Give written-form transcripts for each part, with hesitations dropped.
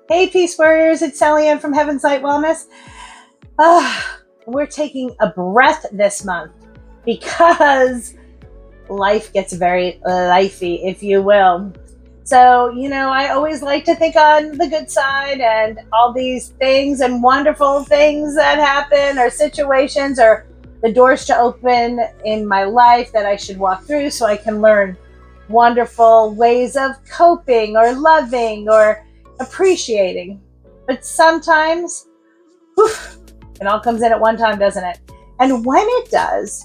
Hey, Peace Warriors, it's Sally Ann from Heaven's Light Wellness. We're taking a breath this month because life gets very lifey, if you will. So, I always like to think on the good side and all these things and wonderful things that happen or situations or the doors to open in my life that I should walk through so I can learn wonderful ways of coping or loving or appreciating. But sometimes, it all comes in at one time, doesn't it? And when it does,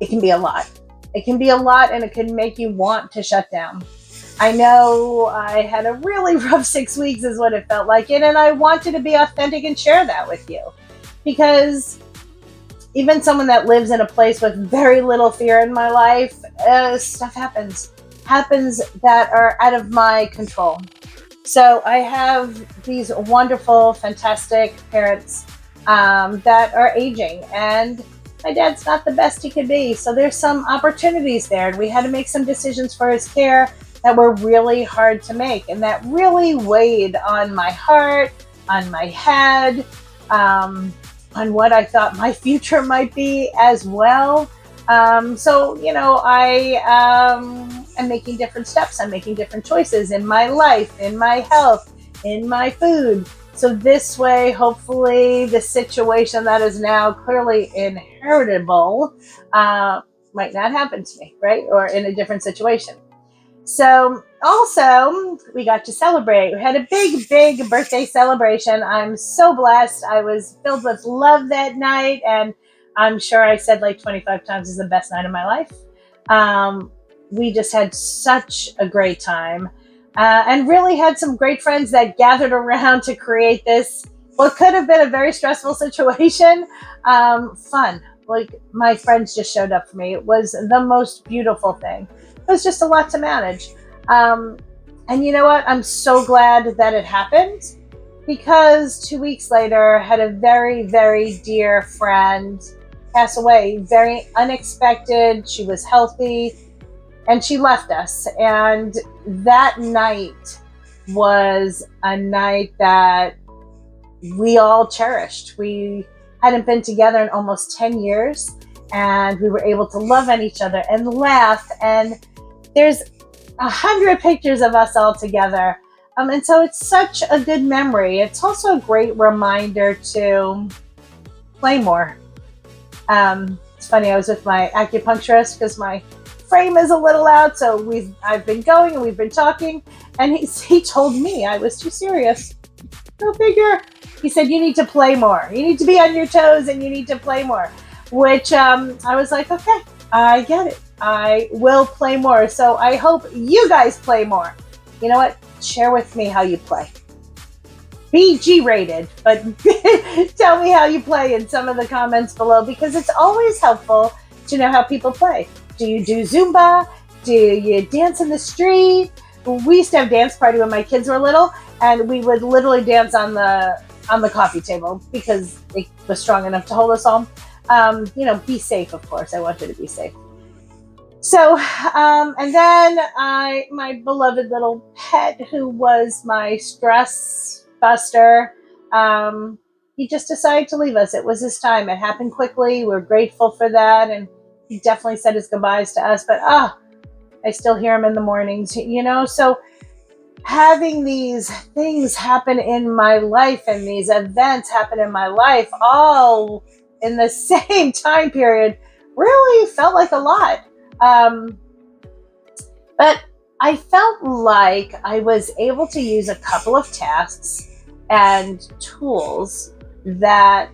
it can be a lot. It can be a lot and it can make you want to shut down. I know I had a really rough 6 weeks is what it felt like. And I wanted to be authentic and share that with you. Because even someone that lives in a place with very little fear in my life, stuff happens that are out of my control. So I have these wonderful, fantastic parents that are aging, and my dad's not the best he could be. So there's some opportunities there, and we had to make some decisions for his care that were really hard to make, and that really weighed on my heart, on my head, on what I thought my future might be as well. I'm making different steps. I'm making different choices in my life, in my health, in my food. So this way, hopefully, the situation that is now clearly inheritable might not happen to me, right? Or in a different situation. So also, we got to celebrate. We had a big birthday celebration. I'm so blessed. I was filled with love that night, and I'm sure I said like 25 times is the best night of my life. We just had such a great time and really had some great friends that gathered around to create this, what could have been a very stressful situation, fun. Like, my friends just showed up for me. It was the most beautiful thing. It was just a lot to manage. And you know what? I'm so glad that it happened, because 2 weeks later, I had a very, very dear friend pass away. Very unexpected. She was healthy, and she left us. And that night was a night that we all cherished. We hadn't been together in almost 10 years, and we were able to love on each other and laugh. And there's 100 pictures of us all together. And so it's such a good memory. It's also a great reminder to play more. It's funny, I was with my acupuncturist because my frame is a little out, so I've been going and we've been talking, and he told me I was too serious. Go figure. He said, you need to play more. You need to be on your toes and you need to play more, which I was like, okay, I get it. I will play more. So I hope you guys play more. You know what? Share with me how you play. Be G-rated, but tell me how you play in some of the comments below, because it's always helpful to know how people play. Do you do Zumba? Do you dance in the street? We used to have dance party when my kids were little, and we would literally dance on the coffee table because it was strong enough to hold us all. Be safe, of course. I want you to be safe. So, and then my beloved little pet, who was my stress buster, he just decided to leave us. It was his time. It happened quickly. We're grateful for that. And he definitely said his goodbyes to us, but I still hear him in the mornings, so having these things happen in my life and these events happen in my life all in the same time period really felt like a lot. But I felt like I was able to use a couple of tasks and tools that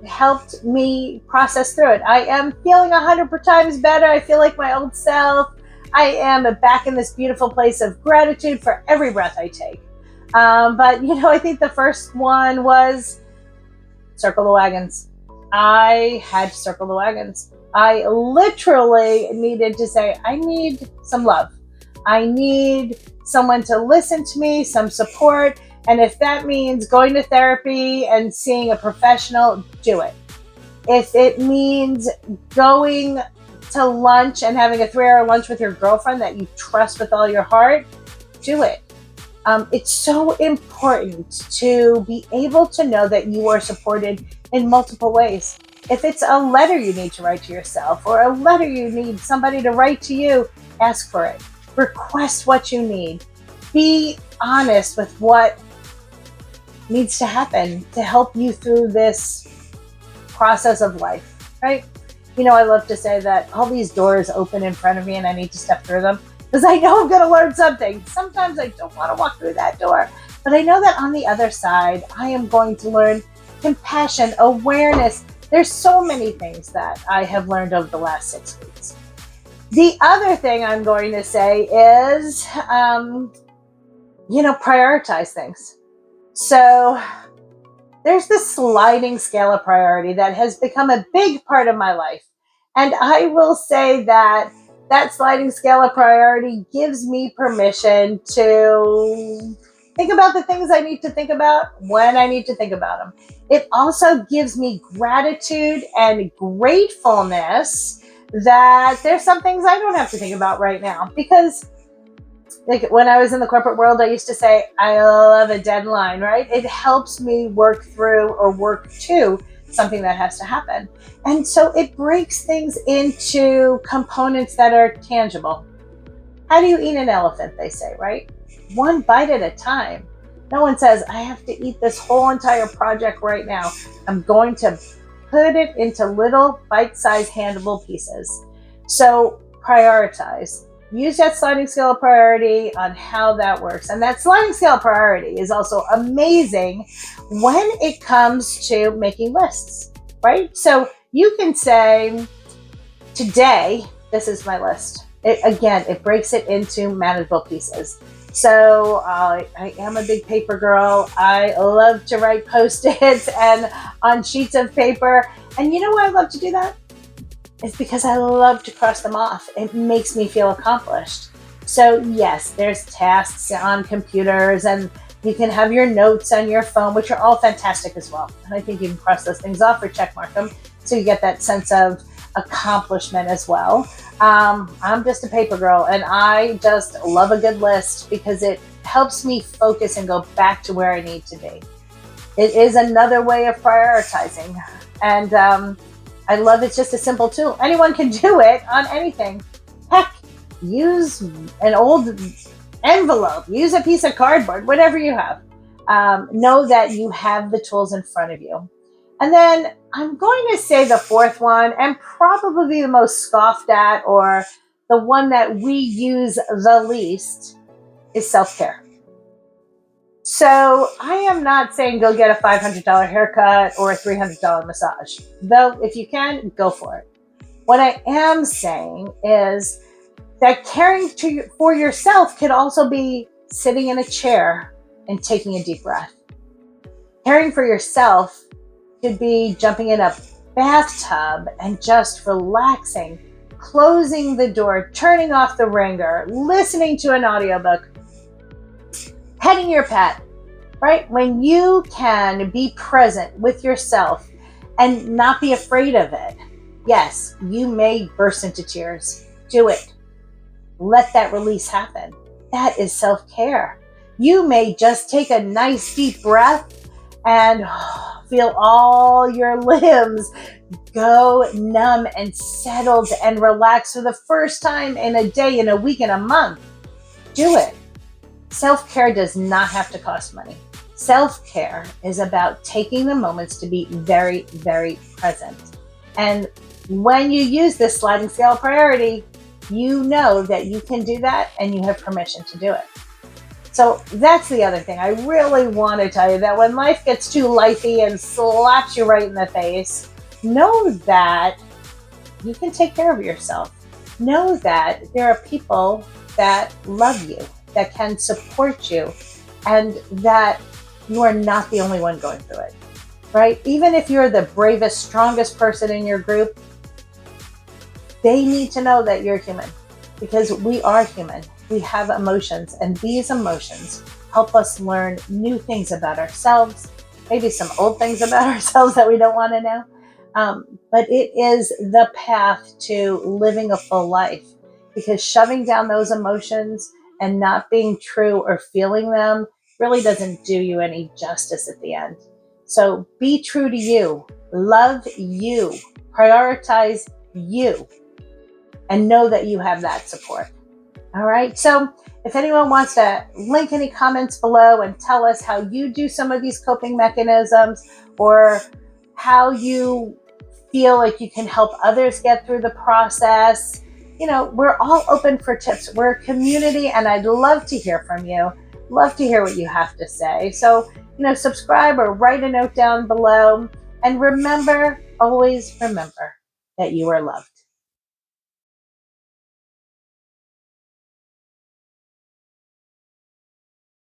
helped me process through it. I am feeling 100 times better. I feel like my old self. I am back in this beautiful place of gratitude for every breath I take. But I think the first one was circle the wagons. I had to circle the wagons. I literally needed to say, I need some love. I need someone to listen to me, some support. And if that means going to therapy and seeing a professional, do it. If it means going to lunch and having a 3-hour lunch with your girlfriend that you trust with all your heart, do it. It's so important to be able to know that you are supported in multiple ways. If it's a letter you need to write to yourself or a letter you need somebody to write to you, ask for it. Request what you need. Be honest with what needs to happen to help you through this process of life, right? I love to say that all these doors open in front of me and I need to step through them because I know I'm going to learn something. Sometimes I don't want to walk through that door, but I know that on the other side, I am going to learn compassion, awareness. There's so many things that I have learned over the last 6 weeks. The other thing I'm going to say is, prioritize things. So there's this sliding scale of priority that has become a big part of my life. And I will say that sliding scale of priority gives me permission to think about the things I need to think about when I need to think about them. It also gives me gratitude and gratefulness that there's some things I don't have to think about right now. Because like when I was in the corporate world, I used to say, I love a deadline, right? It helps me work through or work to something that has to happen. And so it breaks things into components that are tangible. How do you eat an elephant, they say, right? One bite at a time. No one says, I have to eat this whole entire project right now. I'm going to put it into little bite-sized handable pieces. So prioritize. Use that sliding scale of priority on how that works. And that sliding scale of priority is also amazing when it comes to making lists, right? So you can say, today, this is my list. It breaks it into manageable pieces. So I am a big paper girl. I love to write Post-its and on sheets of paper. And you know why I love to do that? It's because I love to cross them off. It makes me feel accomplished. So yes, there's tasks on computers and you can have your notes on your phone, which are all fantastic as well. And I think you can cross those things off or check mark them so you get that sense of accomplishment as well. I'm just a paper girl and I just love a good list because it helps me focus and go back to where I need to be. It is another way of prioritizing. And I love it's just a simple tool. Anyone can do it on anything. Heck, use an old envelope, use a piece of cardboard, whatever you have. Know that you have the tools in front of you. And then I'm going to say the fourth one, and probably the most scoffed at, or the one that we use the least, is self-care. So I am not saying go get a $500 haircut or a $300 massage. Though if you can, go for it. What I am saying is that caring for yourself could also be sitting in a chair and taking a deep breath. Caring for yourself could be jumping in a bathtub and just relaxing, closing the door, turning off the ringer, listening to an audiobook, petting your pet, right? When you can be present with yourself and not be afraid of it, yes, you may burst into tears. Do it. Let that release happen. That is self-care. You may just take a nice deep breath and feel all your limbs go numb and settled and relaxed for the first time in a day, in a week, in a month. Do it. Self-care does not have to cost money. Self-care is about taking the moments to be very, very present. And when you use this sliding scale priority, you know that you can do that and you have permission to do it. So that's the other thing. I really want to tell you that when life gets too lifey and slaps you right in the face, know that you can take care of yourself. Know that there are people that love you, that can support you, and that you are not the only one going through it, right? Even if you're the bravest, strongest person in your group, they need to know that you're human, because we are human. We have emotions, and these emotions help us learn new things about ourselves, maybe some old things about ourselves that we don't want to know. But it is the path to living a full life, because shoving down those emotions and not being true or feeling them really doesn't do you any justice at the end. So be true to you, love you, prioritize you, and know that you have that support. All right. So if anyone wants to link any comments below and tell us how you do some of these coping mechanisms, or how you feel like you can help others get through the process, we're all open for tips. We're a community, and I'd love to hear from you. Love to hear what you have to say. So, subscribe or write a note down below. And remember, always remember that you are loved.